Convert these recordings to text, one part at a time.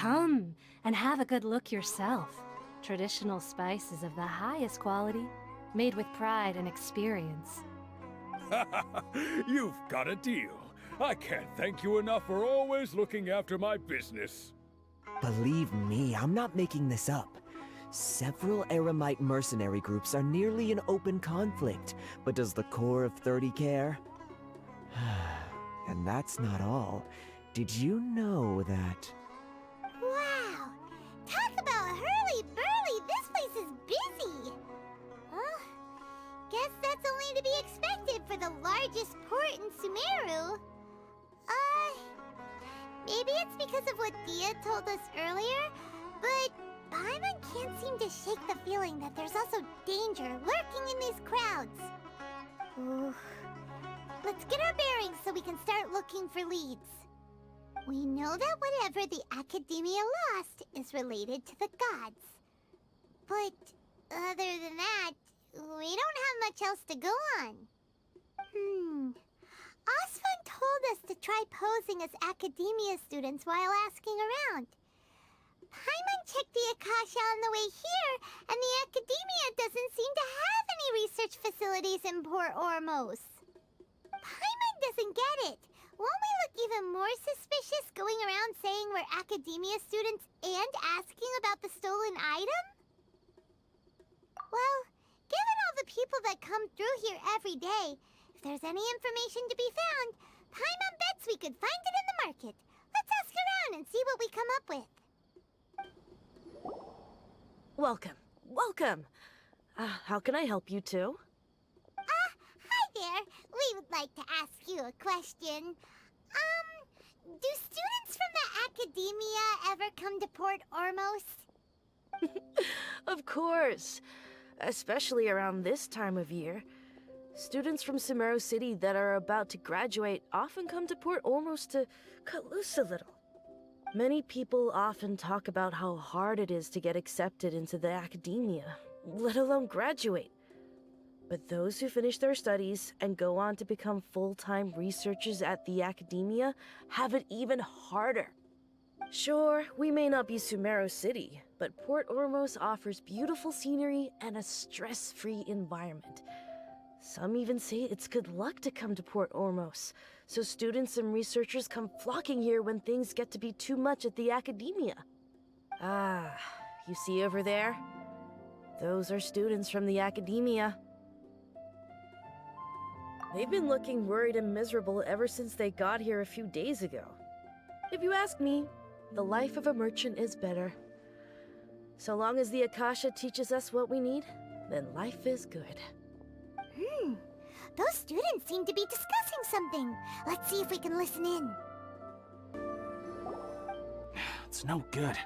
Come and have a good look yourself. Traditional spices of the highest quality, made with pride and experience. You've got a deal. I can't thank you enough for always looking after my business. Believe me, I'm not making this up. Several Eremite mercenary groups are nearly in open conflict, but does the core of 30 care? And that's not all. Did you know that... Wow! Talk about hurly-burly! This place is busy! Well, guess that's only to be expected for the largest port in Sumeru. Maybe it's because of what Dia told us earlier, but Paimon can't seem to shake the feeling that there's also danger lurking in these crowds. Ooh. Let's get our bearings so we can start looking for leads. We know that whatever the Academia lost is related to the gods. But other than that, we don't have much else to go on. Osvan told us to try posing as Academia students while asking around. Paimon checked the Akasha on the way here, and the Academia doesn't seem to have any research facilities in Port Ormos. Paimon doesn't get it. Won't we look even more suspicious going around saying we're Academia students and asking about the stolen item? Well, given all the people that come through here every day, if there's any information to be found, Paimon bets we could find it in the market. Let's ask around and see what we come up with. Welcome. Welcome. How can I help you two? Hi there. We would like to ask you a question. Do students from the Academia ever come to Port Ormos? Of course. Especially around this time of year. Students from Sumeru City that are about to graduate often come to Port Ormos to cut loose a little. Many people often talk about how hard it is to get accepted into the Academia, let alone graduate. But those who finish their studies and go on to become full-time researchers at the Academia have it even harder. Sure, we may not be Sumeru City, but Port Ormos offers beautiful scenery and a stress-free environment. Some even say it's good luck to come to Port Ormos, so students and researchers come flocking here when things get to be too much at the Academia. Ah, you see over there? Those are students from the Academia. They've been looking worried and miserable ever since they got here a few days ago. If you ask me, the life of a merchant is better. So long as the Akasha teaches us what we need, then life is good. Those students seem to be discussing something. Let's see if we can listen in. It's no good.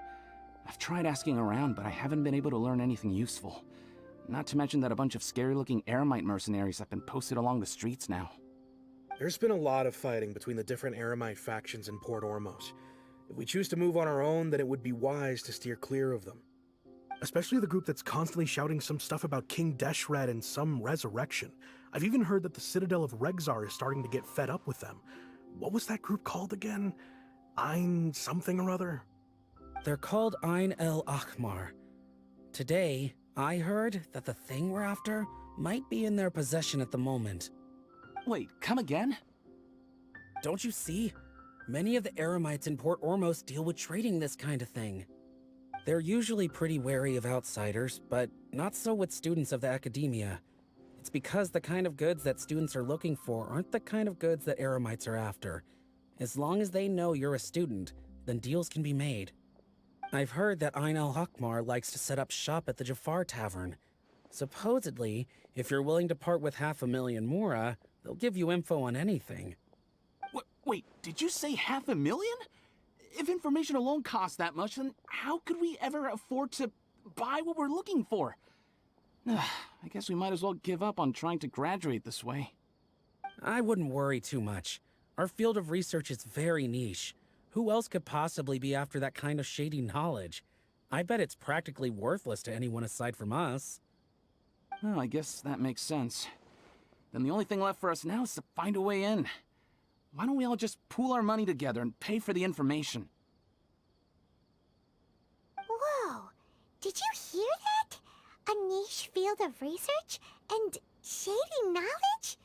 I've tried asking around, but I haven't been able to learn anything useful. Not to mention that a bunch of scary-looking Eremite mercenaries have been posted along the streets now. There's been a lot of fighting between the different Eremite factions in Port Ormos. If we choose to move on our own, then it would be wise to steer clear of them. Especially the group that's constantly shouting some stuff about King Deshret and some resurrection. I've even heard that the Citadel of Regzar is starting to get fed up with them. What was that group called again? Ein something or other? They're called Ein El Akhmar. Today, I heard that the thing we're after might be in their possession at the moment. Wait, come again? Don't you see? Many of the Eremites in Port Ormos deal with trading this kind of thing. They're usually pretty wary of outsiders, but not so with students of the Academia. It's because the kind of goods that students are looking for aren't the kind of goods that Eremites are after. As long as they know you're a student, then deals can be made. I've heard that Ein al-Hakmar likes to set up shop at the Jafar Tavern. Supposedly, if you're willing to part with 500,000 Mora, they'll give you info on anything. Wait, did you say 500,000? If information alone costs that much, then how could we ever afford to buy what we're looking for? I guess we might as well give up on trying to graduate this way. I wouldn't worry too much. Our field of research is very niche. Who else could possibly be after that kind of shady knowledge? I bet it's practically worthless to anyone aside from us. Well, I guess that makes sense. Then the only thing left for us now is to find a way in. Why don't we all just pool our money together and pay for the information? Did you hear that? A niche field of research and shady knowledge?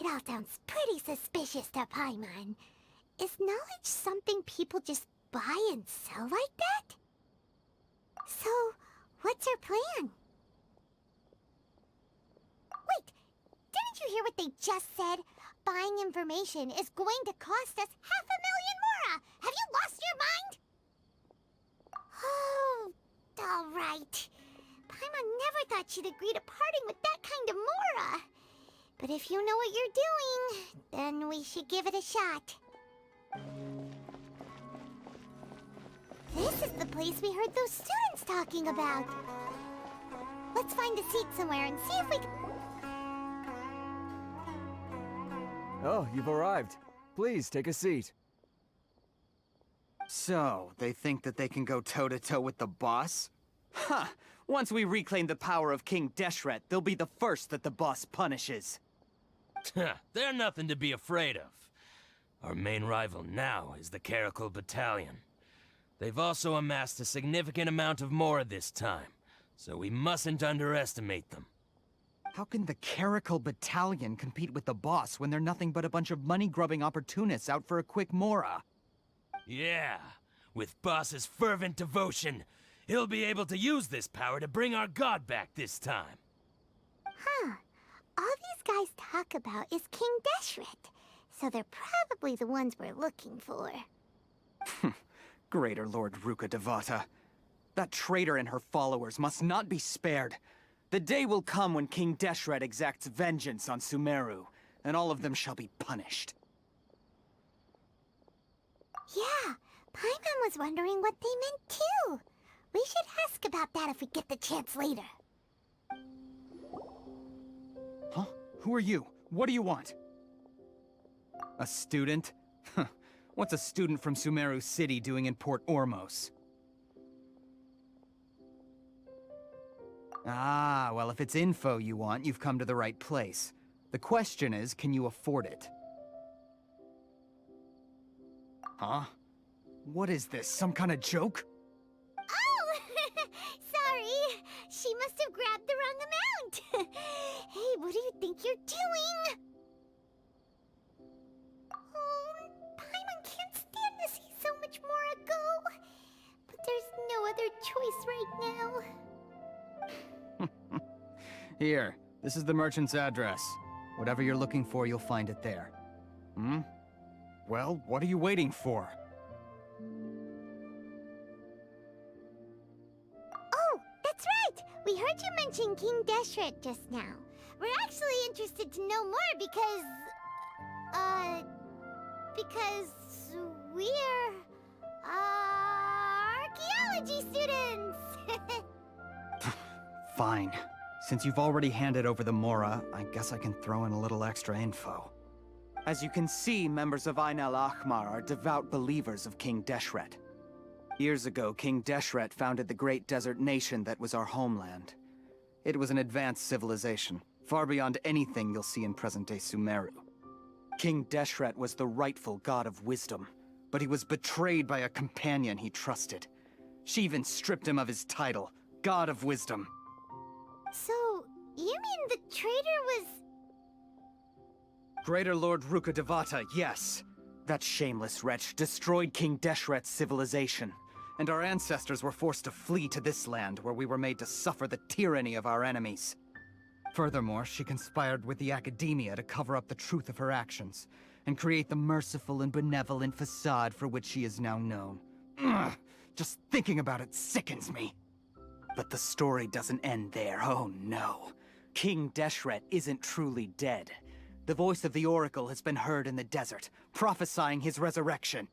It all sounds pretty suspicious to Paimon. Is knowledge something people just buy and sell like that? So, what's her plan? Wait, didn't you hear what they just said? Buying information is going to cost us 500,000 mora! Have you lost your mind? Oh, all right. Paimon never thought she'd agree to parting with that kind of mora. But if you know what you're doing, then we should give it a shot. This is the place we heard those students talking about. Let's find a seat somewhere and see if we can... Oh, you've arrived. Please, take a seat. So, they think that they can go toe-to-toe with the boss? Ha! Once we reclaim the power of King Deshret, they'll be the first that the boss punishes. They're nothing to be afraid of. Our main rival now is the Caracal Battalion. They've also amassed a significant amount of mora this time, so we mustn't underestimate them. How can the Caracal Battalion compete with the boss when they're nothing but a bunch of money-grubbing opportunists out for a quick mora? Yeah, with boss's fervent devotion, he'll be able to use this power to bring our god back this time. Huh. All these guys talk about is King Deshret, so they're probably the ones we're looking for. Greater Lord Ruka Devata. That traitor and her followers must not be spared. The day will come when King Deshret exacts vengeance on Sumeru, and all of them shall be punished. Yeah, Paimon was wondering what they meant too. We should ask about that if we get the chance later. Huh? Who are you? What do you want? A student? What's a student from Sumeru City doing in Port Ormos? Ah, well, if it's info you want, you've come to the right place. The question is, can you afford it? Huh? What is this, some kind of joke? Oh! Sorry! She must have grabbed the wrong amount! Hey, what do you think you're doing? Oh, Paimon can't stand to see so much more go. But there's no other choice right now. Here, this is the merchant's address. Whatever you're looking for, you'll find it there. Hmm? Well, what are you waiting for? Oh, that's right! We heard you mention King Deshret just now. We're actually interested to know more because we're, archaeology students! Fine. Since you've already handed over the mora, I guess I can throw in a little extra info. As you can see, members of Ain al-Ahmar are devout believers of King Deshret. Years ago, King Deshret founded the great desert nation that was our homeland. It was an advanced civilization, far beyond anything you'll see in present-day Sumeru. King Deshret was the rightful god of wisdom, but he was betrayed by a companion he trusted. She even stripped him of his title, God of Wisdom. So, you mean the traitor was... Greater Lord Ruka Devata, yes. That shameless wretch destroyed King Deshret's civilization, and our ancestors were forced to flee to this land where we were made to suffer the tyranny of our enemies. Furthermore, she conspired with the Academia to cover up the truth of her actions, and create the merciful and benevolent facade for which she is now known. Ugh, just thinking about it sickens me. But the story doesn't end there, oh no. King Deshret isn't truly dead. The voice of the Oracle has been heard in the desert, prophesying his resurrection.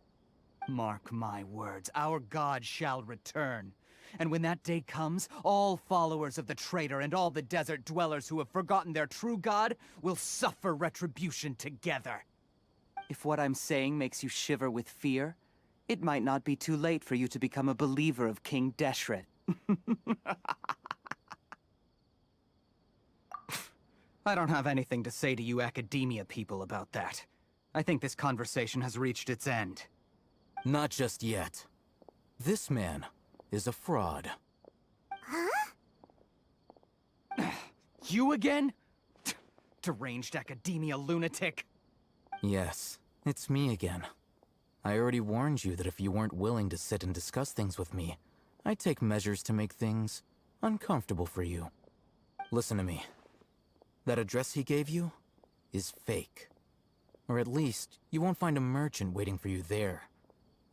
Mark my words, our god shall return. And when that day comes, all followers of the traitor and all the desert dwellers who have forgotten their true god will suffer retribution together. If what I'm saying makes you shiver with fear, it might not be too late for you to become a believer of King Deshret. I don't have anything to say to you Academia people about that. I think this conversation has reached its end. Not just yet. This man is a fraud. You again? Deranged academia lunatic. Yes, it's me again. I already warned you that if you weren't willing to sit and discuss things with me, I'd take measures to make things uncomfortable for you. Listen to me. That address he gave you is fake. Or at least, you won't find a merchant waiting for you there.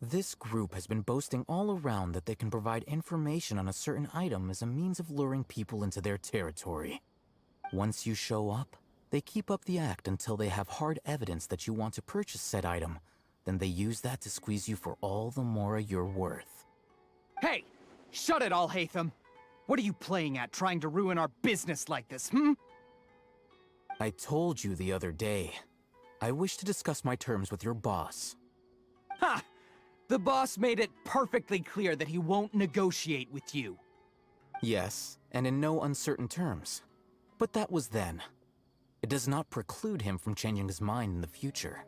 This group has been boasting all around that they can provide information on a certain item as a means of luring people into their territory. Once you show up, they keep up the act until they have hard evidence that you want to purchase said item. Then they use that to squeeze you for all the more you're worth. Hey! Shut it all, Hatham! What are you playing at, trying to ruin our business like this, hmm? I told you the other day. I wish to discuss my terms with your boss. Ha! The boss made it perfectly clear that he won't negotiate with you. Yes, and in no uncertain terms. But that was then. It does not preclude him from changing his mind in the future.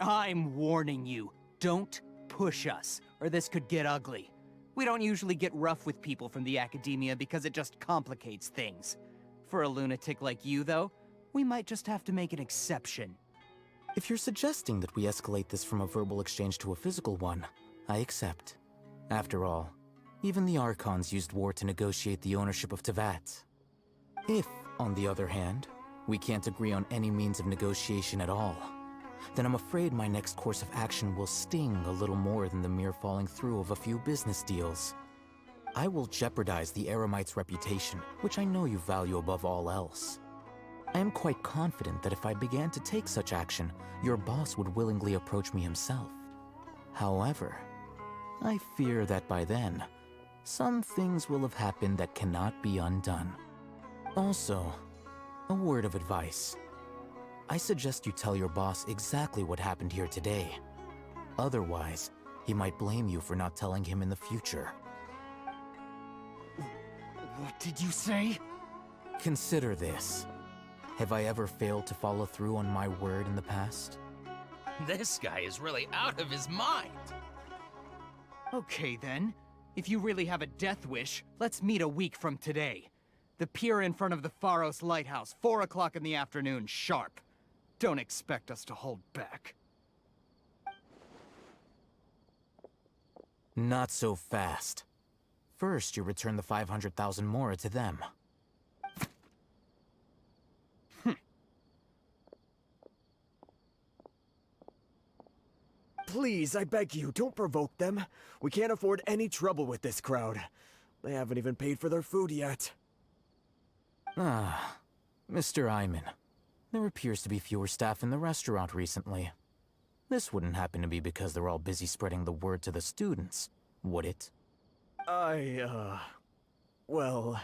I'm warning you, don't push us, or this could get ugly. We don't usually get rough with people from the academia because it just complicates things. For a lunatic like you, though, we might just have to make an exception. If you're suggesting that we escalate this from a verbal exchange to a physical one, I accept. After all, even the Archons used war to negotiate the ownership of Tevat. If, on the other hand, we can't agree on any means of negotiation at all, then I'm afraid my next course of action will sting a little more than the mere falling through of a few business deals. I will jeopardize the Eremite's reputation, which I know you value above all else. I am quite confident that if I began to take such action, your boss would willingly approach me himself. However, I fear that by then, some things will have happened that cannot be undone. Also, a word of advice. I suggest you tell your boss exactly what happened here today. Otherwise, he might blame you for not telling him in the future. What did you say? Consider this. Have I ever failed to follow through on my word in the past? This guy is really out of his mind. Okay then. If you really have a death wish, let's meet a week from today. The pier in front of the Pharos Lighthouse, 4 o'clock in the afternoon, sharp. Don't expect us to hold back. Not so fast. First, you return the 500,000 mora to them. Please, I beg you, don't provoke them. We can't afford any trouble with this crowd. They haven't even paid for their food yet. Ah, Mr. Iman. There appears to be fewer staff in the restaurant recently. This wouldn't happen to be because they're all busy spreading the word to the students, would it? Well...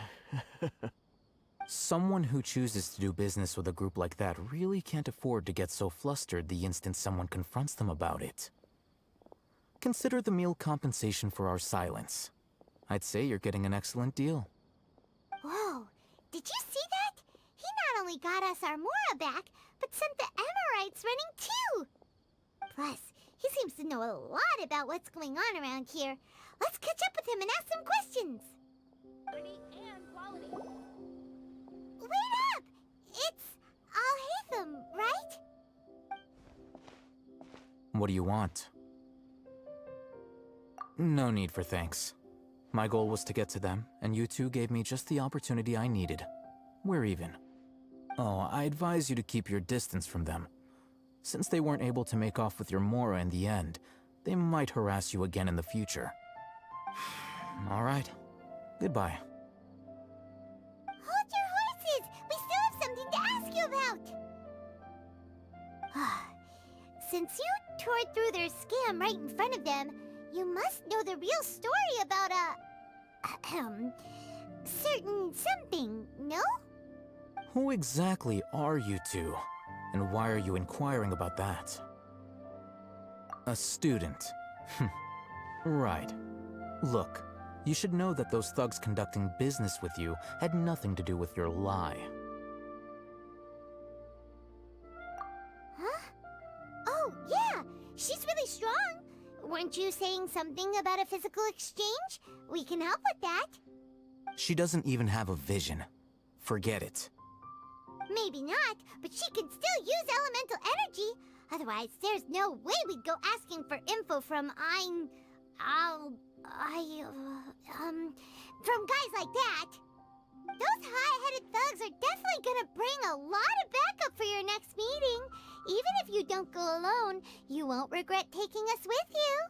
Someone who chooses to do business with a group like that really can't afford to get so flustered the instant someone confronts them about it. Consider the meal compensation for our silence. I'd say you're getting an excellent deal. Whoa, did you see that? He not only got us our Mora back, but sent the Amorites running too! Plus, he seems to know a lot about what's going on around here. Let's catch up with him and ask some questions! Wait up! It's Al-Hatham, right? What do you want? No need for thanks. My goal was to get to them, and you two gave me just the opportunity I needed. We're even. Oh, I advise you to keep your distance from them. Since they weren't able to make off with your Mora in the end, they might harass you again in the future. All right. Goodbye. Hold your horses! We still have something to ask you about! Since you tore through their scam right in front of them, you must know the real story about certain something, no? Who exactly are you two? And why are you inquiring about that? A student. Right. Look, you should know that those thugs conducting business with you had nothing to do with your lie. Huh? Oh, yeah! She's really strong! Weren't you saying something about a physical exchange? We can help with that. She doesn't even have a vision. Forget it. Maybe not, but she can still use elemental energy. Otherwise, there's no way we'd go asking for info from from guys like that. Those hot-headed thugs are definitely gonna bring a lot of backup for your next meeting. Even if you don't go alone, you won't regret taking us with you.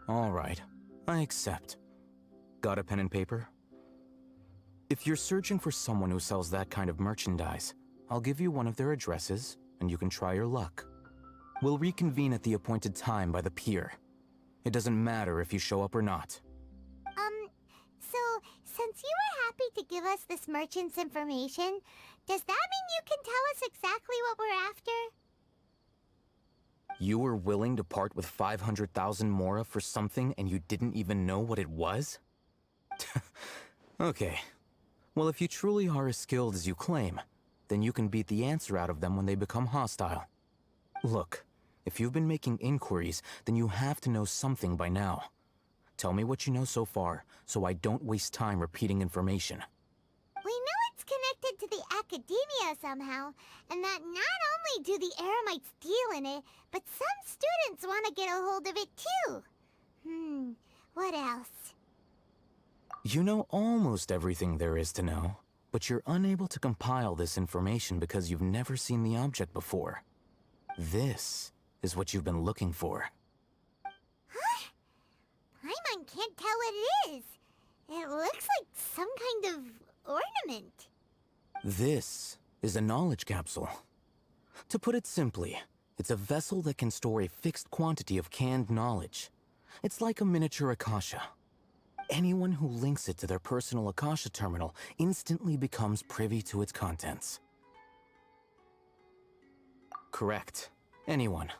All right, I accept. Got a pen and paper? If you're searching for someone who sells that kind of merchandise, I'll give you one of their addresses, and you can try your luck. We'll reconvene at the appointed time by the pier. It doesn't matter if you show up or not. So, since you were happy to give us this merchant's information, does that mean you can tell us exactly what we're after? You were willing to part with 500,000 mora for something and you didn't even know what it was? Okay. Well, if you truly are as skilled as you claim, then you can beat the answer out of them when they become hostile. Look, if you've been making inquiries, then you have to know something by now. Tell me what you know so far, so I don't waste time repeating information. We know it's connected to the academia somehow, and that not only do the Eremites deal in it, but some students want to get a hold of it too. What else? You know almost everything there is to know, but you're unable to compile this information because you've never seen the object before. This is what you've been looking for. Huh? Paimon can't tell what it is. It looks like some kind of ornament. This is a knowledge capsule. To put it simply, it's a vessel that can store a fixed quantity of canned knowledge. It's like a miniature Akasha. Anyone who links it to their personal Akasha terminal instantly becomes privy to its contents. Correct. Anyone.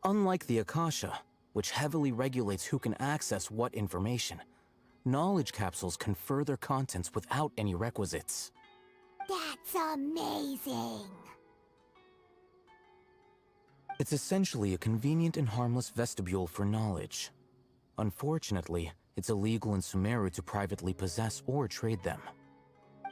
Unlike the Akasha, which heavily regulates who can access what information, knowledge capsules confer their contents without any requisites. That's amazing! It's essentially a convenient and harmless vestibule for knowledge. Unfortunately, it's illegal in Sumeru to privately possess or trade them.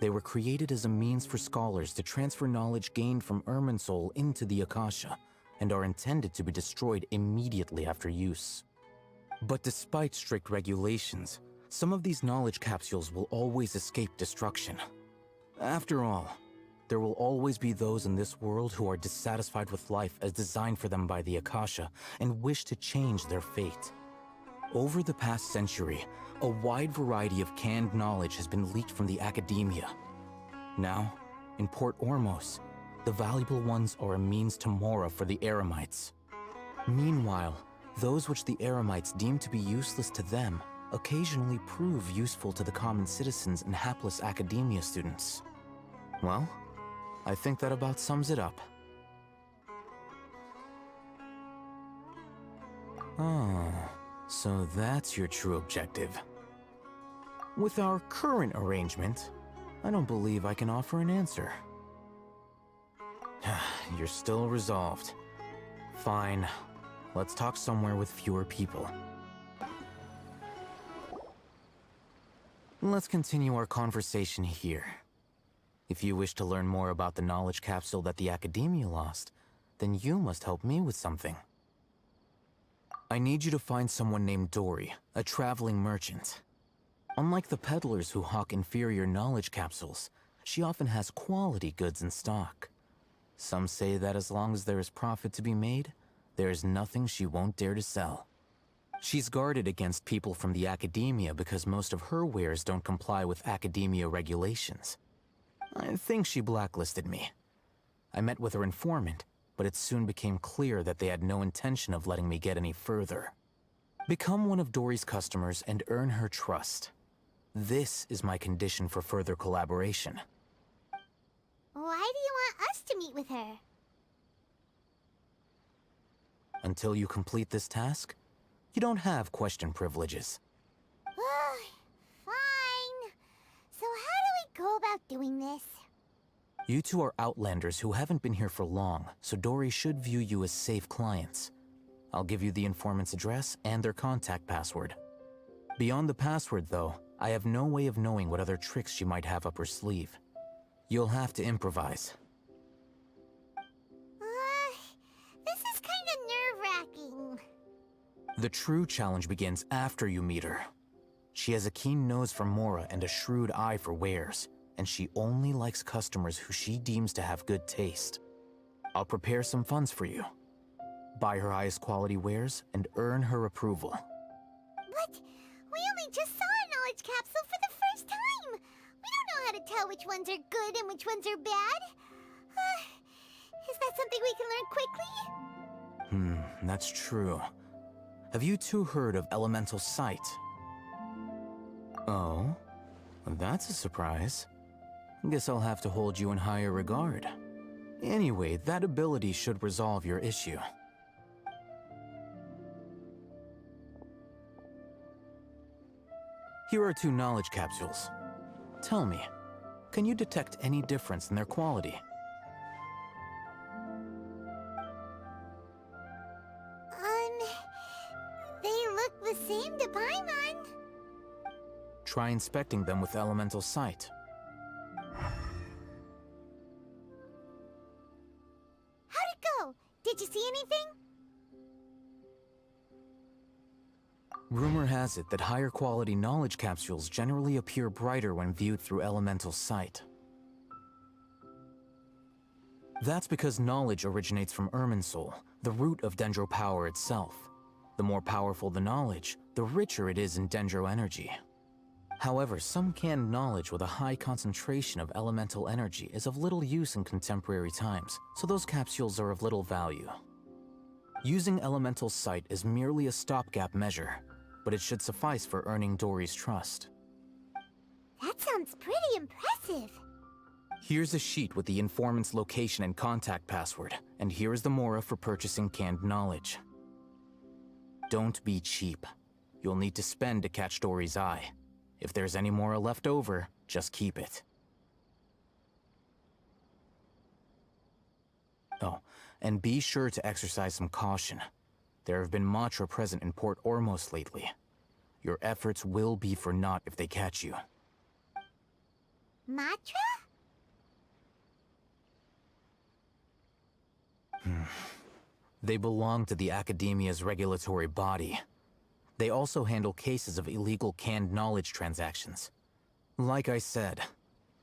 They were created as a means for scholars to transfer knowledge gained from Irminsul into the Akasha, and are intended to be destroyed immediately after use. But despite strict regulations, some of these knowledge capsules will always escape destruction. After all, there will always be those in this world who are dissatisfied with life as designed for them by the Akasha and wish to change their fate. Over the past century, a wide variety of canned knowledge has been leaked from the academia. Now, in Port Ormos, the valuable ones are a means to mora for the Eremites. Meanwhile, those which the Eremites deem to be useless to them occasionally prove useful to the common citizens and hapless academia students. Well, I think that about sums it up. Oh, so that's your true objective. With our current arrangement, I don't believe I can offer an answer. You're still resolved. Fine. Let's talk somewhere with fewer people. Let's continue our conversation here. If you wish to learn more about the knowledge capsule that the Academia lost, then you must help me with something. I need you to find someone named Dory, a traveling merchant. Unlike the peddlers who hawk inferior knowledge capsules, she often has quality goods in stock. Some say that as long as there is profit to be made, there is nothing she won't dare to sell. She's guarded against people from the Academia because most of her wares don't comply with Academia regulations. I think she blacklisted me. I met with her informant, but it soon became clear that they had no intention of letting me get any further. Become one of Dory's customers and earn her trust. This is my condition for further collaboration. Why do you want us to meet with her? Until you complete this task, you don't have question privileges. Fine. So how do we go about doing this? You two are outlanders who haven't been here for long, so Dory should view you as safe clients. I'll give you the informant's address and their contact password. Beyond the password, though, I have no way of knowing what other tricks she might have up her sleeve. You'll have to improvise. This is kind of nerve-wracking. The true challenge begins after you meet her. She has a keen nose for Mora and a shrewd eye for wares, and she only likes customers who she deems to have good taste. I'll prepare some funds for you. Buy her highest quality wares and earn her approval. But we only just saw a knowledge capsule for the first time. We don't know how to tell which ones are good and which ones are bad. Is that something we can learn quickly? That's true. Have you two heard of elemental sight? Oh, that's a surprise. Guess I'll have to hold you in higher regard. Anyway, that ability should resolve your issue. Here are 2 knowledge capsules. Tell me, can you detect any difference in their quality? They look the same to Paimon. Try inspecting them with elemental sight. How'd it go? Did you see anything? Rumor has it that higher quality knowledge capsules generally appear brighter when viewed through elemental sight. That's because knowledge originates from Irminsul, the root of Dendro power itself. The more powerful the knowledge, the richer it is in Dendro energy. However, some canned knowledge with a high concentration of elemental energy is of little use in contemporary times, so those capsules are of little value. Using elemental sight is merely a stopgap measure, but it should suffice for earning Dory's trust. That sounds pretty impressive. Here's a sheet with the informant's location and contact password, and here is the Mora for purchasing canned knowledge. Don't be cheap. You'll need to spend to catch Dory's eye. If there's any Mora left over, just keep it. Oh, and be sure to exercise some caution. There have been Matra present in Port Ormos lately. Your efforts will be for naught if they catch you. Matra? They belong to the Academia's regulatory body. They also handle cases of illegal canned knowledge transactions. Like I said,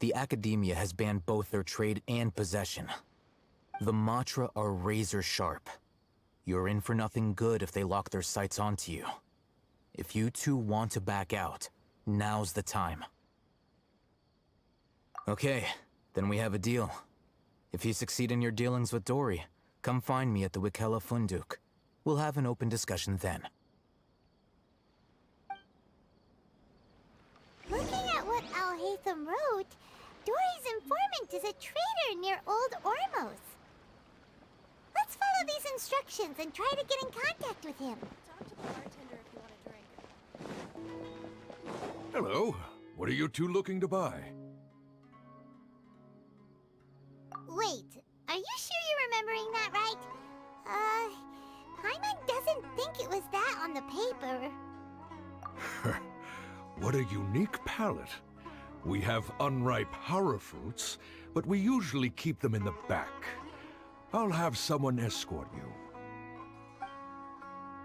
the Academia has banned both their trade and possession. The Matra are razor sharp. You're in for nothing good if they lock their sights onto you. If you two want to back out, now's the time. Okay, then we have a deal. If you succeed in your dealings with Dory, come find me at the Wikella Funduk. We'll have an open discussion then. Looking at what Al-Haytham wrote, Dory's informant is a trader near Old Ormos. Let's follow these instructions and try to get in contact with him. Talk to the bartender if you want a drink. Hello. What are you two looking to buy? Wait, are you sure you're remembering that right? Paimon doesn't think it was that on the paper. What a unique palate. We have unripe horror fruits, but we usually keep them in the back. I'll have someone escort you.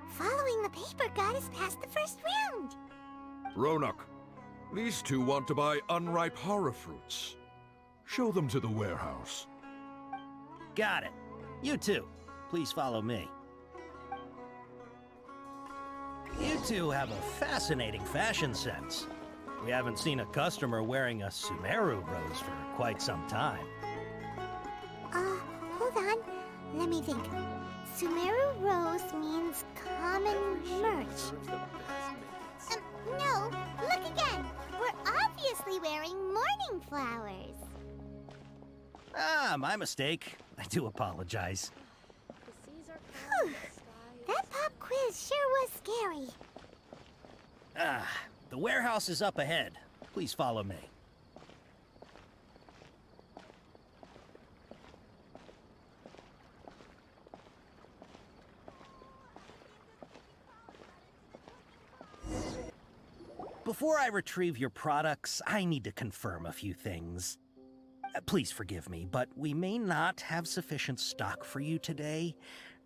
Following the paper got us past the first round. Ronak, these two want to buy unripe horror fruits. Show them to the warehouse. Got it. You two, please follow me. You two have a fascinating fashion sense. We haven't seen a customer wearing a Sumeru rose for quite some time. Hold on. Let me think. Sumeru rose means common merch. No, look again. We're obviously wearing morning flowers. Ah, my mistake. I do apologize. Whew. That pop quiz sure was scary. Ah, the warehouse is up ahead. Please follow me. Before I retrieve your products, I need to confirm a few things. Please forgive me, but we may not have sufficient stock for you today.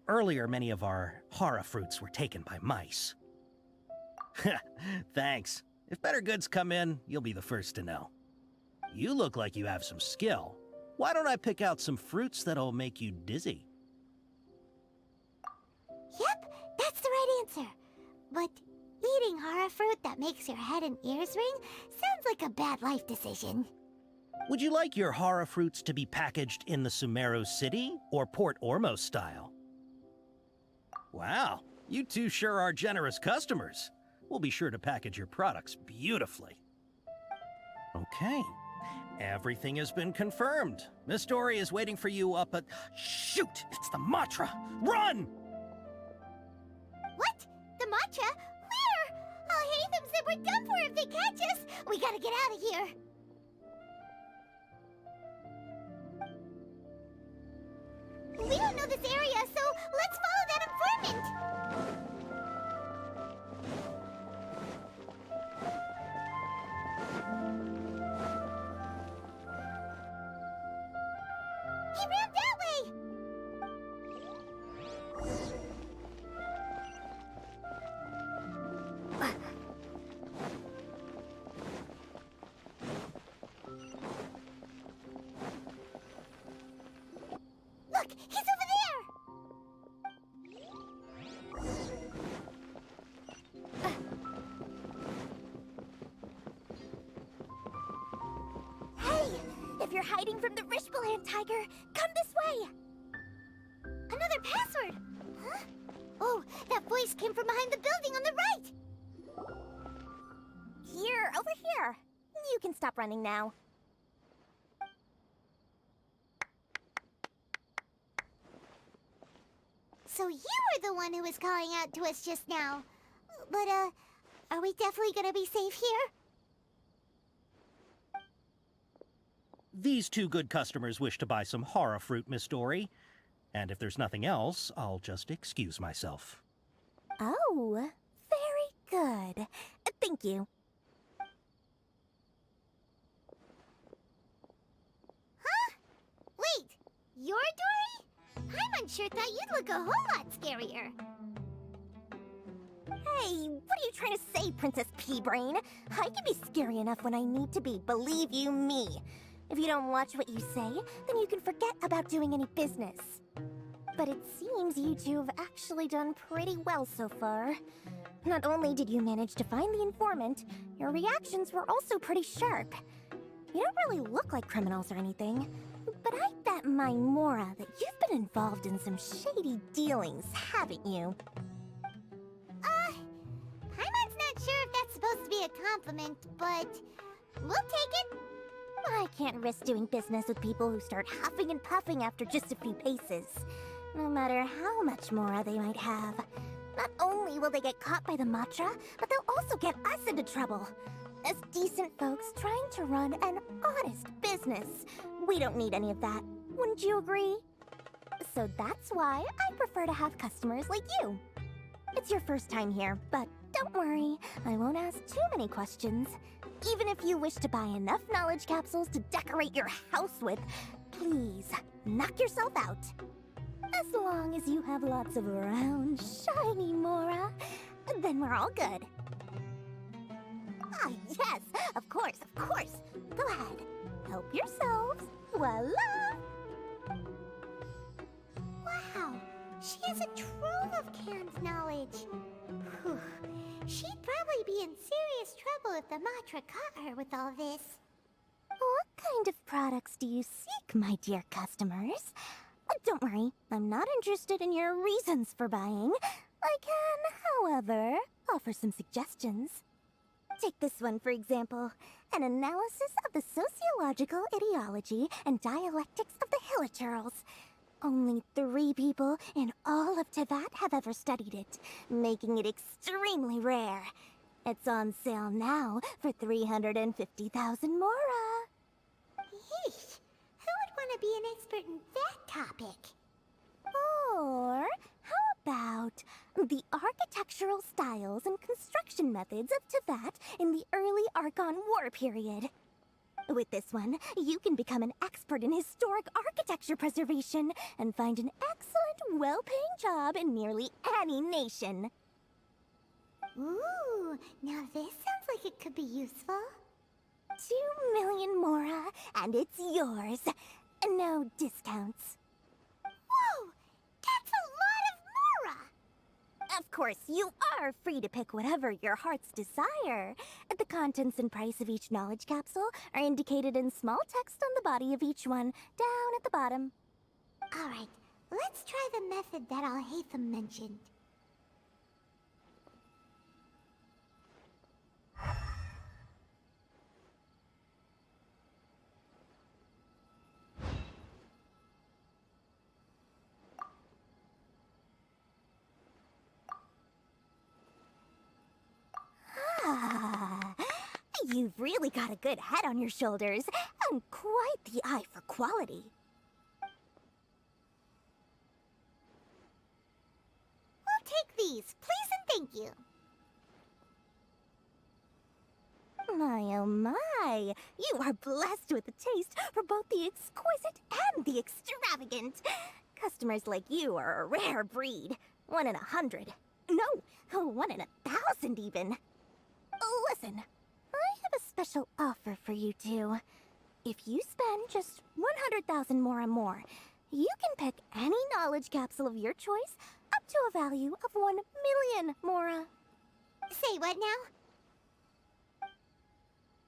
Earlier, many of our hara fruits were taken by mice. Thanks. If better goods come in, you'll be the first to know. You look like you have some skill. Why don't I pick out some fruits that'll make you dizzy? Yep, that's the right answer. But eating hara fruit that makes your head and ears ring sounds like a bad life decision. Would you like your hara fruits to be packaged in the Sumeru City or Port Ormos style? Wow, you two sure are generous customers. We'll be sure to package your products beautifully. Okay, everything has been confirmed. Miss Dory is waiting for you up at... Shoot! It's the Matra! Run! What? The Matra? Where? I'll hate them said we're done for if they catch us. We gotta get out of here. We don't know this area, so let's follow that informant. He ran that way! Look, he's over there! Hey! If you're hiding from the Rishbaland tiger, come this way! Another password! Huh? Oh, that voice came from behind the building on the right! Here, over here. You can stop running now. So you were the one who was calling out to us just now. But, are we definitely gonna be safe here? These two good customers wish to buy some hara fruit, Miss Dory. And if there's nothing else, I'll just excuse myself. Oh, very good. Thank you. Huh? Wait, you're Dory? I'm unsure thought you'd look a whole lot scarier. Hey, what are you trying to say, Princess Pea-Brain? I can be scary enough when I need to be, believe you me. If you don't watch what you say, then you can forget about doing any business. But it seems you two have actually done pretty well so far. Not only did you manage to find the informant, your reactions were also pretty sharp. You don't really look like criminals or anything, but I bet my Mora that you've been involved in some shady dealings, haven't you? Paimon's not sure if that's supposed to be a compliment, but we'll take it. I can't risk doing business with people who start huffing and puffing after just a few paces, no matter how much Mora they might have. Not only will they get caught by the Matra, but they'll also get us into trouble. As decent folks trying to run an honest business, we don't need any of that. Wouldn't you agree? So that's why I prefer to have customers like you. It's your first time here, but don't worry, I won't ask too many questions. Even if you wish to buy enough knowledge capsules to decorate your house with, please, knock yourself out. As long as you have lots of round, shiny Mora, then we're all good. Ah, yes, of course, of course. Go ahead, help yourselves. Voila! Wow, she has a trove of canned knowledge. Whew. She'd probably be in serious trouble if the Matra caught her with all this. What kind of products do you seek, my dear customers? Don't worry, I'm not interested in your reasons for buying. I can, however, offer some suggestions. Take this one, for example. An analysis of the sociological ideology and dialectics of the Hilichurls. Only 3 people in all of Teyvat have ever studied it, making it extremely rare. It's on sale now for 350,000 Mora. Yeesh, who would want to be an expert in that topic? Or how about the architectural styles and construction methods of Teyvat in the early Archon War period. With this one, you can become an expert in historic architecture preservation and find an excellent, well-paying job in nearly any nation. Ooh, now this sounds like it could be useful. 2 million mora, and it's yours. No discounts. Whoa! That's a lot of mora! Of course, you are free to pick whatever your heart's desire. The contents and price of each knowledge capsule are indicated in small text on the body of each one, down at the bottom. Alright, let's try the method that Alhaitham mentioned. You've really got a good head on your shoulders, and quite the eye for quality. We'll take these, please and thank you. My oh my, you are blessed with a taste for both the exquisite and the extravagant. Customers like you are a rare breed. 1 in 100. No, 1 in 1,000 even. Listen. I have a special offer for you two. If you spend just 100,000 mora more, you can pick any knowledge capsule of your choice up to a value of 1 million mora. Say what now?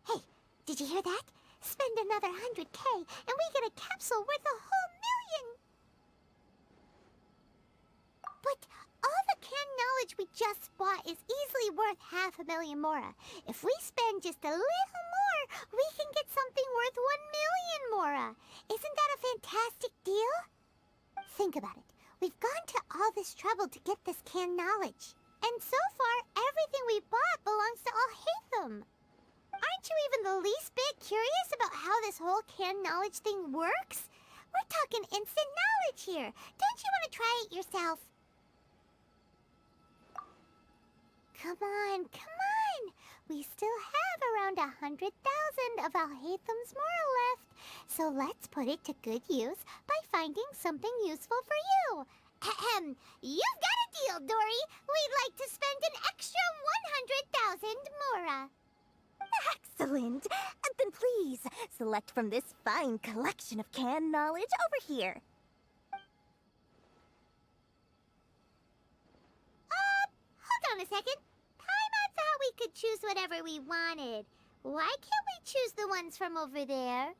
Hey, did you hear that? Spend another 100K and we get a capsule worth a whole million! But all the canned knowledge we just bought is easily worth 500,000 mora. If we spend just a little more, we can get something worth 1 million mora. Isn't that a fantastic deal? Think about it. We've gone to all this trouble to get this canned knowledge. And so far, everything we bought belongs to Alhaitham. Aren't you even the least bit curious about how this whole canned knowledge thing works? We're talking instant knowledge here. Don't you want to try it yourself? Come on, come on! We still have around 100,000 of Alhaitham's mora left, so let's put it to good use by finding something useful for you. Ahem! You've got a deal, Dory! We'd like to spend an extra 100,000 mora. Excellent! Then please, select from this fine collection of canned knowledge over here. Hold on a second. Paimon thought we could choose whatever we wanted. Why can't we choose the ones from over there?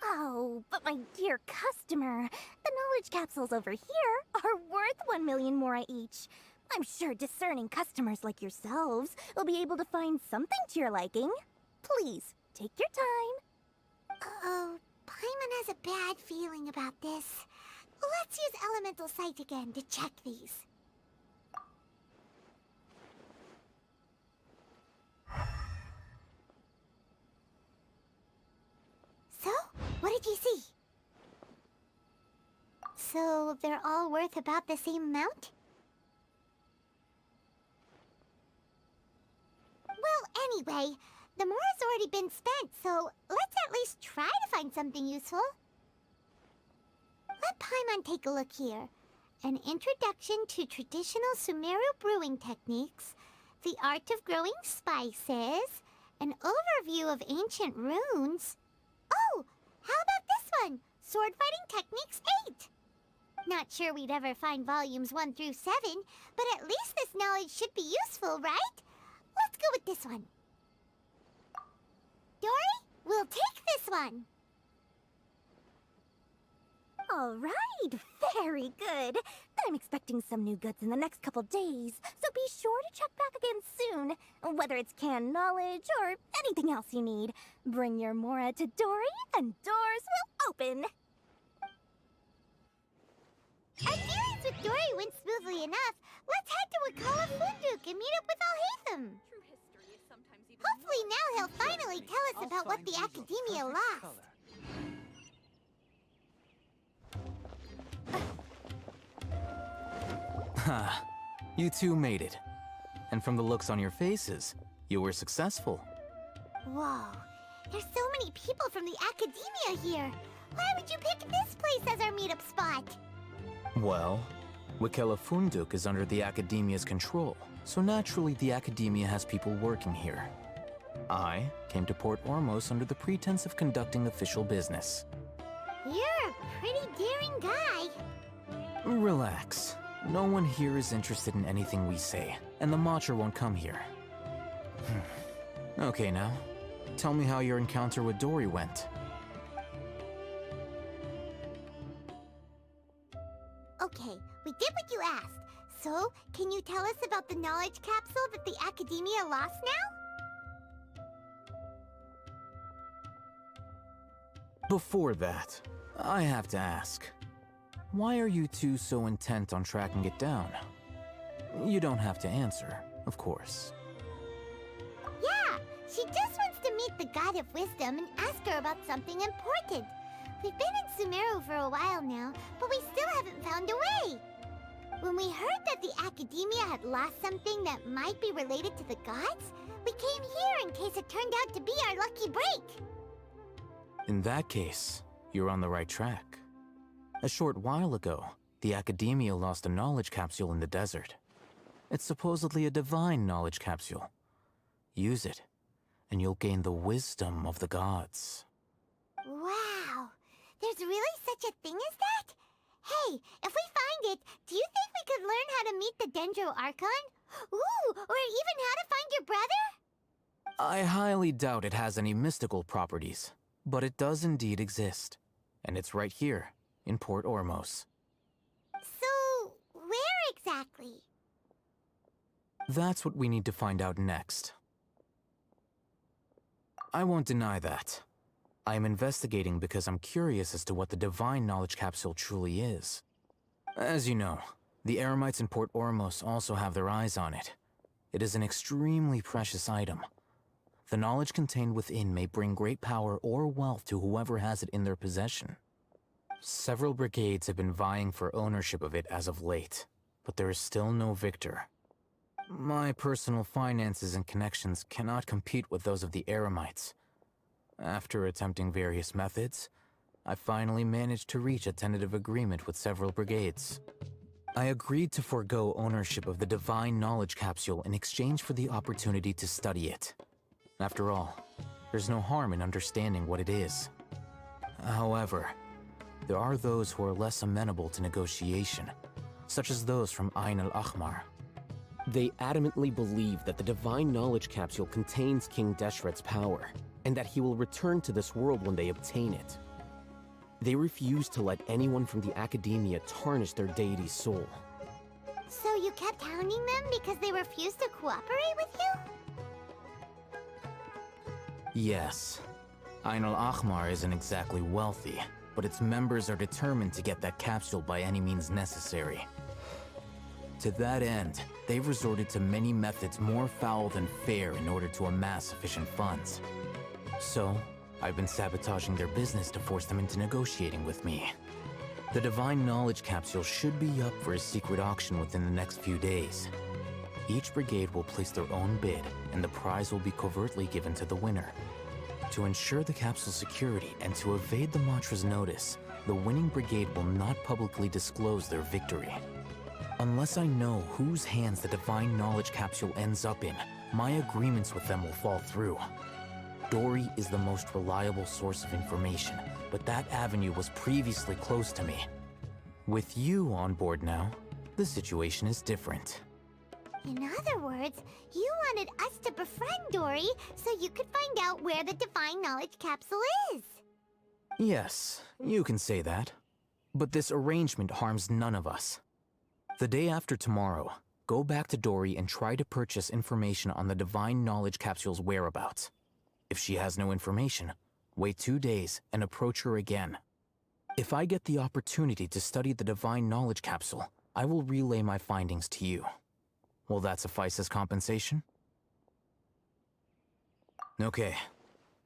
Oh, but my dear customer, the knowledge capsules over here are worth 1 million mora each. I'm sure discerning customers like yourselves will be able to find something to your liking. Please, take your time. Uh-oh, Paimon has a bad feeling about this. Let's use Elemental Sight again to check these. So, what did you see? So, they're all worth about the same amount? Well, anyway, the mora's already been spent, so let's at least try to find something useful. Let Paimon take a look here. An introduction to traditional Sumeru brewing techniques, the art of growing spices, an overview of ancient runes. Oh, how about this one? Sword Fighting Techniques 8. Not sure we'd ever find volumes 1 through 7, but at least this knowledge should be useful, right? Let's go with this one. Dory, we'll take this one. All right, very good. I'm expecting some new goods in the next couple days, so be sure to check back again soon. Whether it's canned knowledge or anything else you need, bring your mora to Dory and doors will open. Our dealings with Dory went smoothly enough. Let's head to Wakala Funduk and meet up with Alhaitham. Hopefully now he'll finally tell us about what the Academia lost. You two made it. And from the looks on your faces, you were successful. Whoa, there's so many people from the academia here. Why would you pick this place as our meetup spot? Well, Funduk is under the Academia's control, so naturally the Academia has people working here. I came to Port Ormos under the pretense of conducting official business. You're a pretty daring guy. Relax. No one here is interested in anything we say, and the Matcha won't come here. Okay now, tell me how your encounter with Dory went. Okay, we did what you asked. So, can you tell us about the knowledge capsule that the Academia lost now? Before that, I have to ask, why are you two so intent on tracking it down? You don't have to answer, of course. Yeah, she just wants to meet the God of Wisdom and ask her about something important. We've been in Sumeru for a while now, but we still haven't found a way. When we heard that the Academia had lost something that might be related to the gods, we came here in case it turned out to be our lucky break. In that case, you're on the right track. A short while ago, the Academia lost a knowledge capsule in the desert. It's supposedly a divine knowledge capsule. Use it, and you'll gain the wisdom of the gods. Wow, there's really such a thing as that? Hey, if we find it, do you think we could learn how to meet the Dendro Archon? Ooh, or even how to find your brother? I highly doubt it has any mystical properties, but it does indeed exist. And it's right here, in Port Ormos. So, where exactly? That's what we need to find out next. I won't deny that. I am investigating because I'm curious as to what the Divine Knowledge Capsule truly is. As you know, the Eremites in Port Ormos also have their eyes on it. It is an extremely precious item. The knowledge contained within may bring great power or wealth to whoever has it in their possession. Several brigades have been vying for ownership of it as of late, but there is still no victor. My personal finances and connections cannot compete with those of the Eremites. After attempting various methods, I finally managed to reach a tentative agreement with several brigades. I agreed to forego ownership of the Divine Knowledge Capsule in exchange for the opportunity to study it. After all, there's no harm in understanding what it is. However, there are those who are less amenable to negotiation, such as those from Ain al-Ahmar. They adamantly believe that the Divine Knowledge Capsule contains King Deshret's power, and that he will return to this world when they obtain it. They refuse to let anyone from the Academia tarnish their deity's soul. So you kept hounding them because they refused to cooperate with you? Yes. Ain al-Ahmar isn't exactly wealthy, but its members are determined to get that capsule by any means necessary. To that end, they've resorted to many methods more foul than fair in order to amass sufficient funds. So, I've been sabotaging their business to force them into negotiating with me. The Divine Knowledge Capsule should be up for a secret auction within the next few days. Each brigade will place their own bid, and the prize will be covertly given to the winner. To ensure the capsule's security and to evade the mantra's notice, the winning brigade will not publicly disclose their victory. Unless I know whose hands the Divine Knowledge Capsule ends up in, my agreements with them will fall through. Dory is the most reliable source of information, but that avenue was previously closed to me. With you on board now, the situation is different. In other words, you wanted us to befriend Dory so you could find out where the Divine Knowledge Capsule is. Yes, you can say that. But this arrangement harms none of us. The day after tomorrow, go back to Dory and try to purchase information on the Divine Knowledge Capsule's whereabouts. If she has no information, wait 2 days and approach her again. If I get the opportunity to study the Divine Knowledge Capsule, I will relay my findings to you. Will that suffice as compensation? Okay,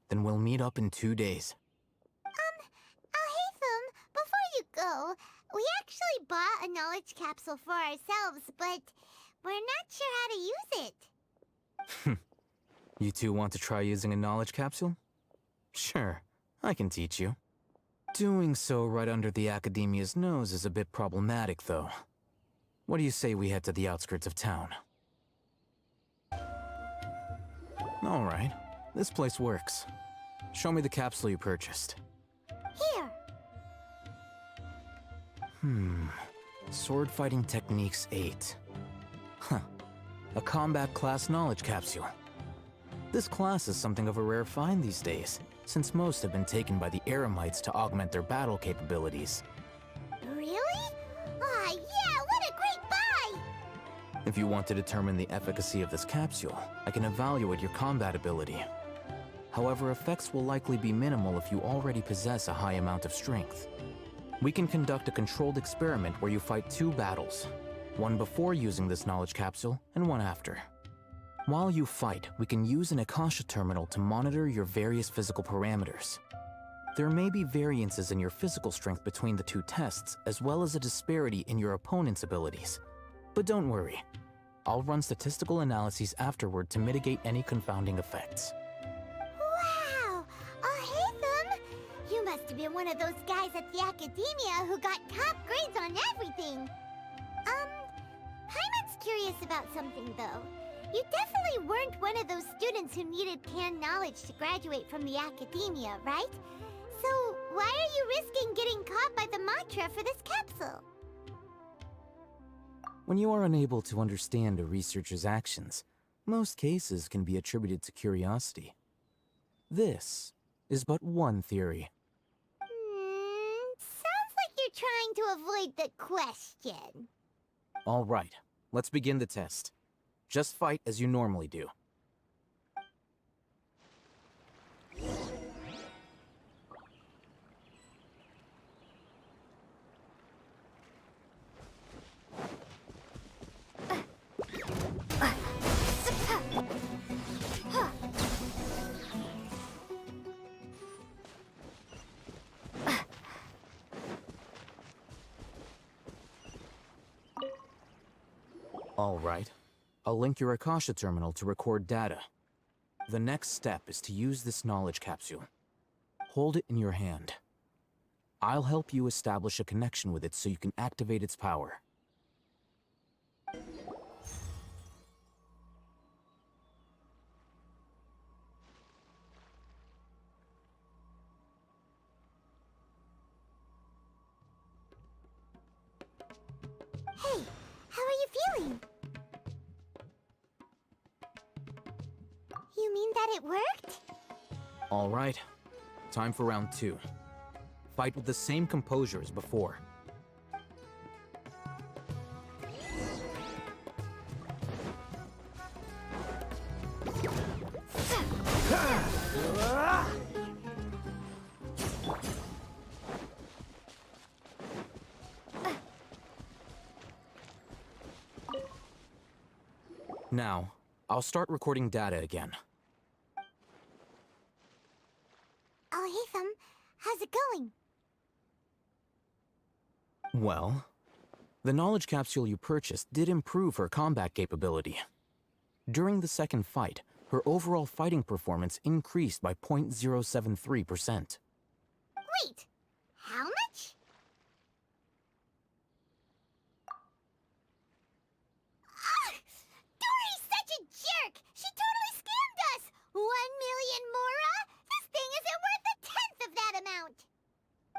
then we'll meet up in 2 days. Alhaitham, before you go, we actually bought a knowledge capsule for ourselves, but we're not sure how to use it. You two want to try using a knowledge capsule? Sure, I can teach you. Doing so right under the Academia's nose is a bit problematic, though. What do you say we head to the outskirts of town? Alright, this place works. Show me the capsule you purchased. Here. Sword Fighting Techniques 8. Huh. A combat class knowledge capsule. This class is something of a rare find these days, since most have been taken by the Eremites to augment their battle capabilities. Really? Ah, yeah, what a great buy! If you want to determine the efficacy of this capsule, I can evaluate your combat ability. However, effects will likely be minimal if you already possess a high amount of strength. We can conduct a controlled experiment where you fight 2 battles, one before using this knowledge capsule and one after. While you fight, we can use an Akasha terminal to monitor your various physical parameters. There may be variances in your physical strength between the 2 tests, as well as a disparity in your opponent's abilities. But don't worry, I'll run statistical analyses afterward to mitigate any confounding effects. Wow! Hatham! You must have been one of those guys at the Academia who got top grades on everything. Paimon's curious about something, though. You definitely weren't one of those students who needed canned knowledge to graduate from the Academia, right? So, why are you risking getting caught by the mantra for this capsule? When you are unable to understand a researcher's actions, most cases can be attributed to curiosity. This is but one theory. Sounds like you're trying to avoid the question. All right, let's begin the test. Just fight as you normally do. All right. I'll link your Akasha terminal to record data. The next step is to use this knowledge capsule. Hold it in your hand. I'll help you establish a connection with it so you can activate its power. Hey, how are you feeling? You mean that it worked? All right. Time for round 2. Fight with the same composure as before. Now, I'll start recording data again. Hatham, how's it going? Well, the knowledge capsule you purchased did improve her combat capability. During the second fight, her overall fighting performance increased by 0.073%. Wait, how much? Dory's such a jerk! She totally scammed us! 1 million mora? This thing isn't worth a tenth of that amount!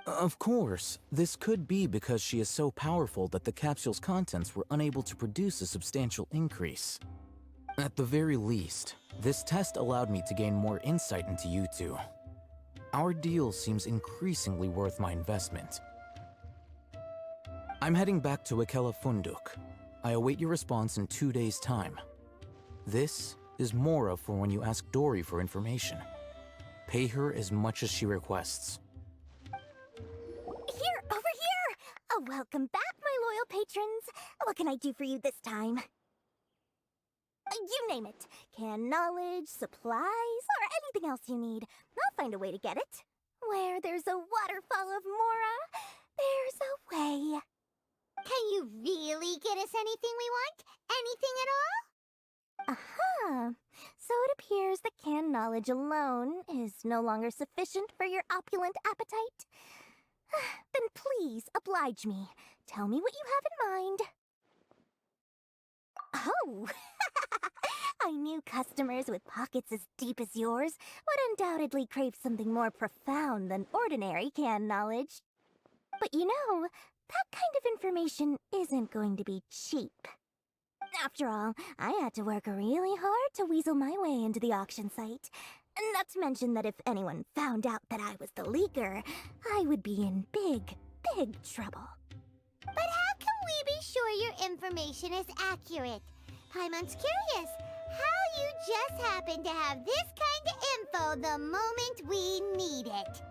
Of course, this could be because she is so powerful that the capsule's contents were unable to produce a substantial increase. At the very least, this test allowed me to gain more insight into you two. Our deal seems increasingly worth my investment. I'm heading back to Akela Funduk. I await your response in 2 days' time. This is Mora for when you ask Dory for information. Pay her as much as she requests. Here, over here! Welcome back, my loyal patrons. What can I do for you this time? You name it. Canned knowledge, supplies, or anything else you need. I'll find a way to get it. Where there's a waterfall of Mora, there's a way. Can you really get us anything we want? Anything at all? Aha! So it appears that canned knowledge alone is no longer sufficient for your opulent appetite. Then please, oblige me. Tell me what you have in mind. Oh! I knew customers with pockets as deep as yours would undoubtedly crave something more profound than ordinary canned knowledge. But you know, that kind of information isn't going to be cheap. After all, I had to work really hard to weasel my way into the auction site. Not to mention that if anyone found out that I was the leaker, I would be in big, big trouble. But how can we be sure your information is accurate? Paimon's curious how you just happen to have this kind of info the moment we need it.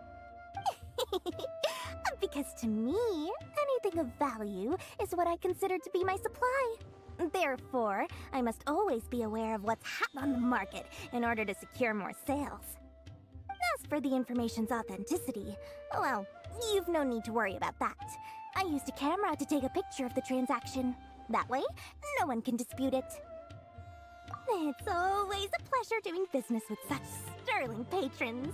Because to me, anything of value is what I consider to be my supply. Therefore, I must always be aware of what's hot on the market in order to secure more sales. As for the information's authenticity, well, you've no need to worry about that. I used a camera to take a picture of the transaction. That way, no one can dispute it. It's always a pleasure doing business with such sterling patrons.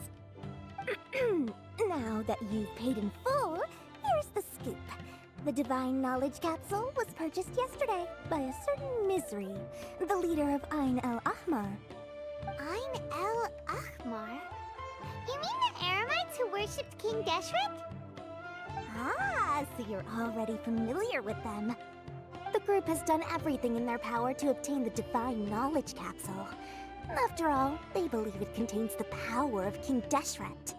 Now that you've paid in full, here's the scoop. The Divine Knowledge Capsule was purchased yesterday by a certain Misery, the leader of Ain el-Ahmar. Ain el-Ahmar? You mean the Eremites who worshipped King Deshret? Ah, so you're already familiar with them. The group has done everything in their power to obtain the Divine Knowledge Capsule. After all, they believe it contains the power of King Deshret.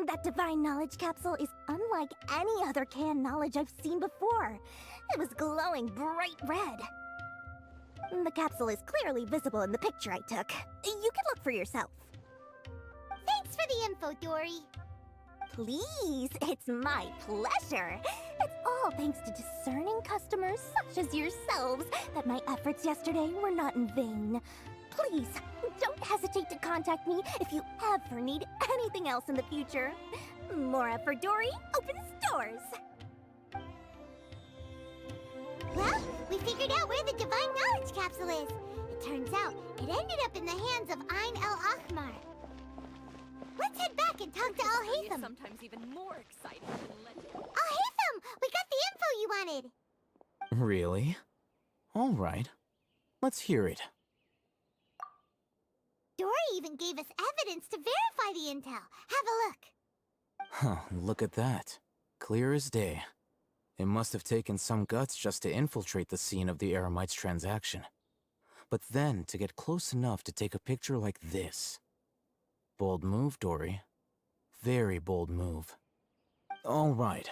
That Divine Knowledge Capsule is unlike any other canned knowledge I've seen before. It was glowing bright red. The capsule is clearly visible in the picture I took. You can look for yourself. Thanks for the info, Dory. Please, it's my pleasure. It's all thanks to discerning customers such as yourselves that my efforts yesterday were not in vain. Please, don't hesitate to contact me if you ever need anything else in the future. More effort, Dory, opens doors. Well, we figured out where the Divine Knowledge Capsule is. It turns out it ended up in the hands of Ain el-Ahmar. Let's head back and talk to Al-Haytham. Sometimes even more exciting than legend. Al-Haytham, we got the info you wanted. Really? All right. Let's hear it. Dory even gave us evidence to verify the intel. Have a look. Huh, look at that. Clear as day. It must have taken some guts just to infiltrate the scene of the Eremites' transaction. But then to get close enough to take a picture like this. Bold move, Dory. Very bold move. All right.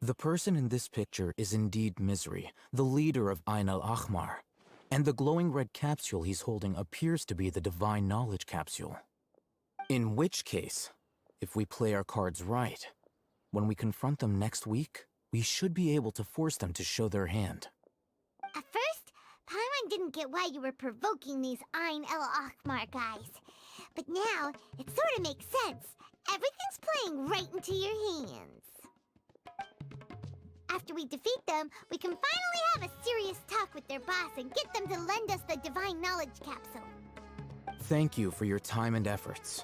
The person in this picture is indeed Misery, the leader of Ain el-Ahmar. And the glowing red capsule he's holding appears to be the Divine Knowledge Capsule. In which case, if we play our cards right, when we confront them next week, we should be able to force them to show their hand. At first, Paimon didn't get why you were provoking these Ain el-Ahmar guys. But now, it sort of makes sense. Everything's playing right into your hands. After we defeat them, we can finally have a serious talk with their boss and get them to lend us the Divine Knowledge Capsule. Thank you for your time and efforts.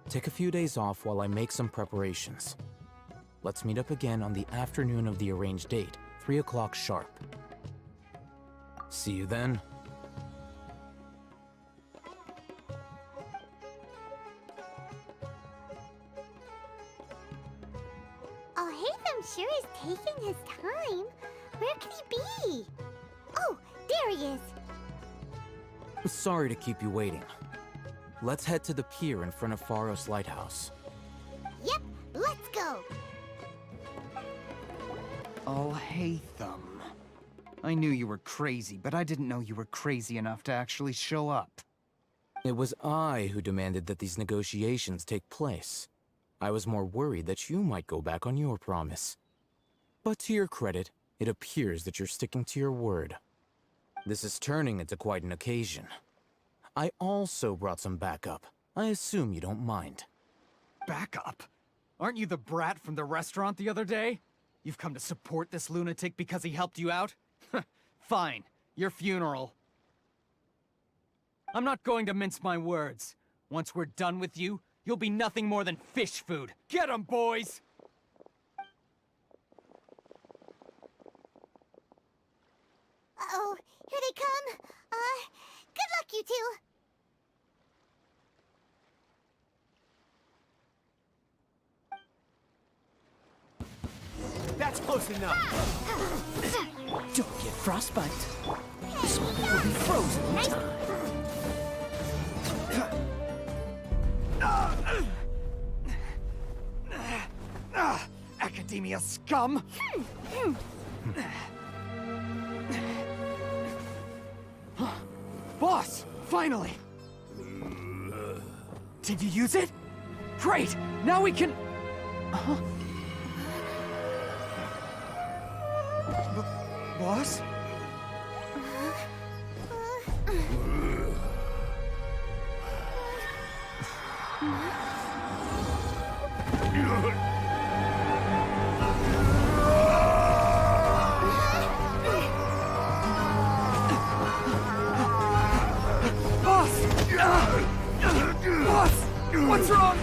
Take a few days off while I make some preparations. Let's meet up again on the afternoon of the arranged date, 3 o'clock sharp. See you then. Al-Haytham sure is taking his time. Where could he be? Oh, there he is. Sorry to keep you waiting. Let's head to the pier in front of Pharos Lighthouse. Yep, let's go. Al-Haytham. I knew you were crazy, but I didn't know you were crazy enough to actually show up. It was I who demanded that these negotiations take place. I was more worried that you might go back on your promise. But to your credit, it appears that you're sticking to your word. This is turning into quite an occasion. I also brought some backup. I assume you don't mind. Backup? Aren't you the brat from the restaurant the other day? You've come to support this lunatic because he helped you out? Fine. Your funeral. I'm not going to mince my words. Once we're done with you, you'll be nothing more than fish food. Get 'em, boys! Uh-oh, here they come. Good luck, you two. That's close enough. Don't get frostbite. So will be frozen in time. Academia scum! Boss! Finally! Did you use it? Great! Now we can... Boss? Boss! What's wrong?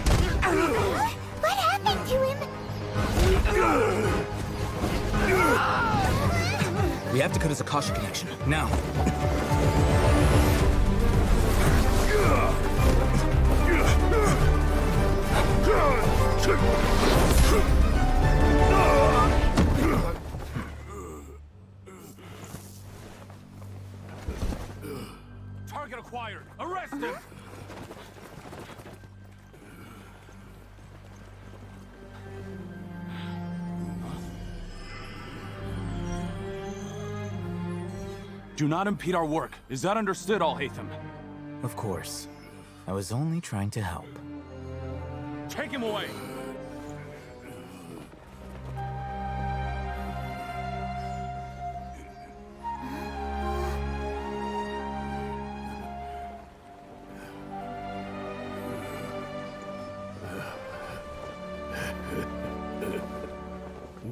What happened to him? We have Dakota's Akasha connection, now. Target acquired! Arrest him! Do not impede our work. Is that understood, Al-Haytham? Of course. I was only trying to help. Take him away!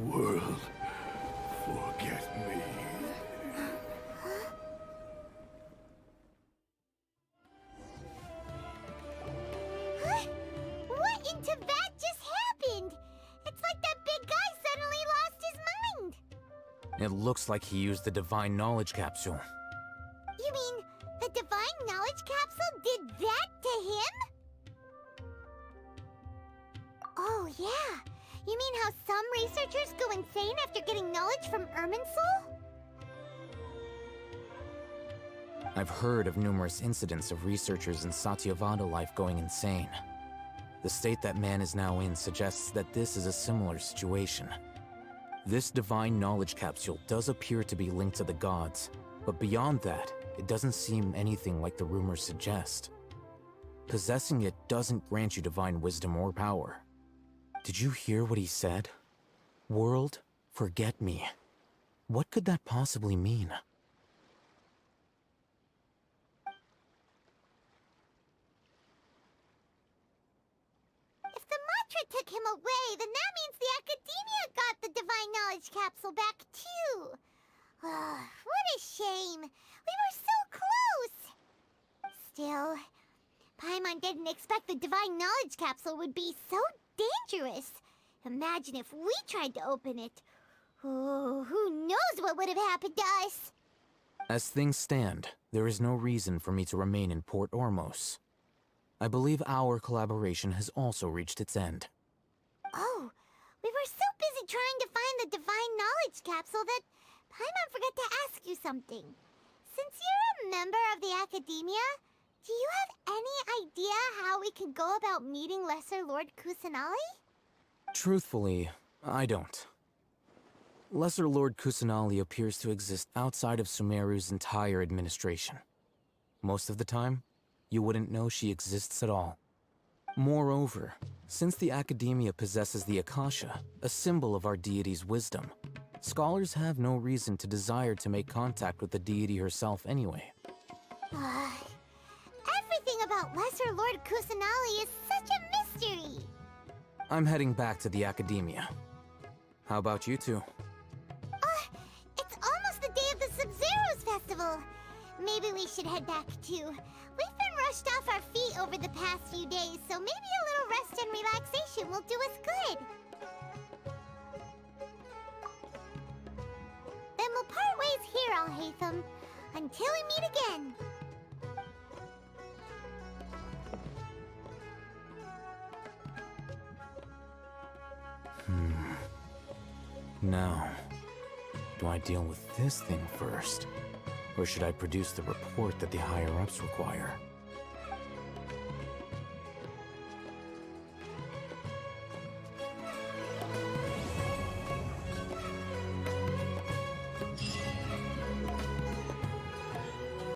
World, forget me. What in Teyvat just happened? It's like that big guy suddenly lost his mind. It looks like he used the Divine Knowledge Capsule. You mean the Divine Knowledge Capsule did that to him? Oh, yeah. You mean how some researchers go insane after getting knowledge from Irminsul? I've heard of numerous incidents of researchers in Satyavada life going insane. The state that man is now in suggests that this is a similar situation. This Divine Knowledge Capsule does appear to be linked to the gods, but beyond that, it doesn't seem anything like the rumors suggest. Possessing it doesn't grant you divine wisdom or power. Did you hear what he said? World, forget me. What could that possibly mean? If the mantra took him away, then that means the Academia got the Divine Knowledge Capsule back too. What a shame. We were so close. Still, Paimon didn't expect the Divine Knowledge Capsule would be so dangerous. Imagine if we tried to open it. Oh, who knows what would have happened to us? As things stand, there is no reason for me to remain in Port Ormos. I believe our collaboration has also reached its end. Oh, we were so busy trying to find the Divine Knowledge Capsule that Paimon forgot to ask you something. Since you're a member of the Academia, do you have any idea how we can go about meeting Lesser Lord Kusanali? Truthfully, I don't. Lesser Lord Kusanali appears to exist outside of Sumeru's entire administration. Most of the time, you wouldn't know she exists at all. Moreover, since the Academia possesses the Akasha, a symbol of our deity's wisdom, scholars have no reason to desire to make contact with the deity herself anyway. Everything about Lesser Lord Kusanali is such a mystery. I'm heading back to the Academia. How about you two? It's almost the day of the Sub-Zero's festival. Maybe we should head back too. We've been rushed off our feet over the past few days, so maybe a little rest and relaxation will do us good. Then we'll part ways here, Alhaitham, until we meet again. Now, do I deal with this thing first? Or should I produce the report that the higher-ups require?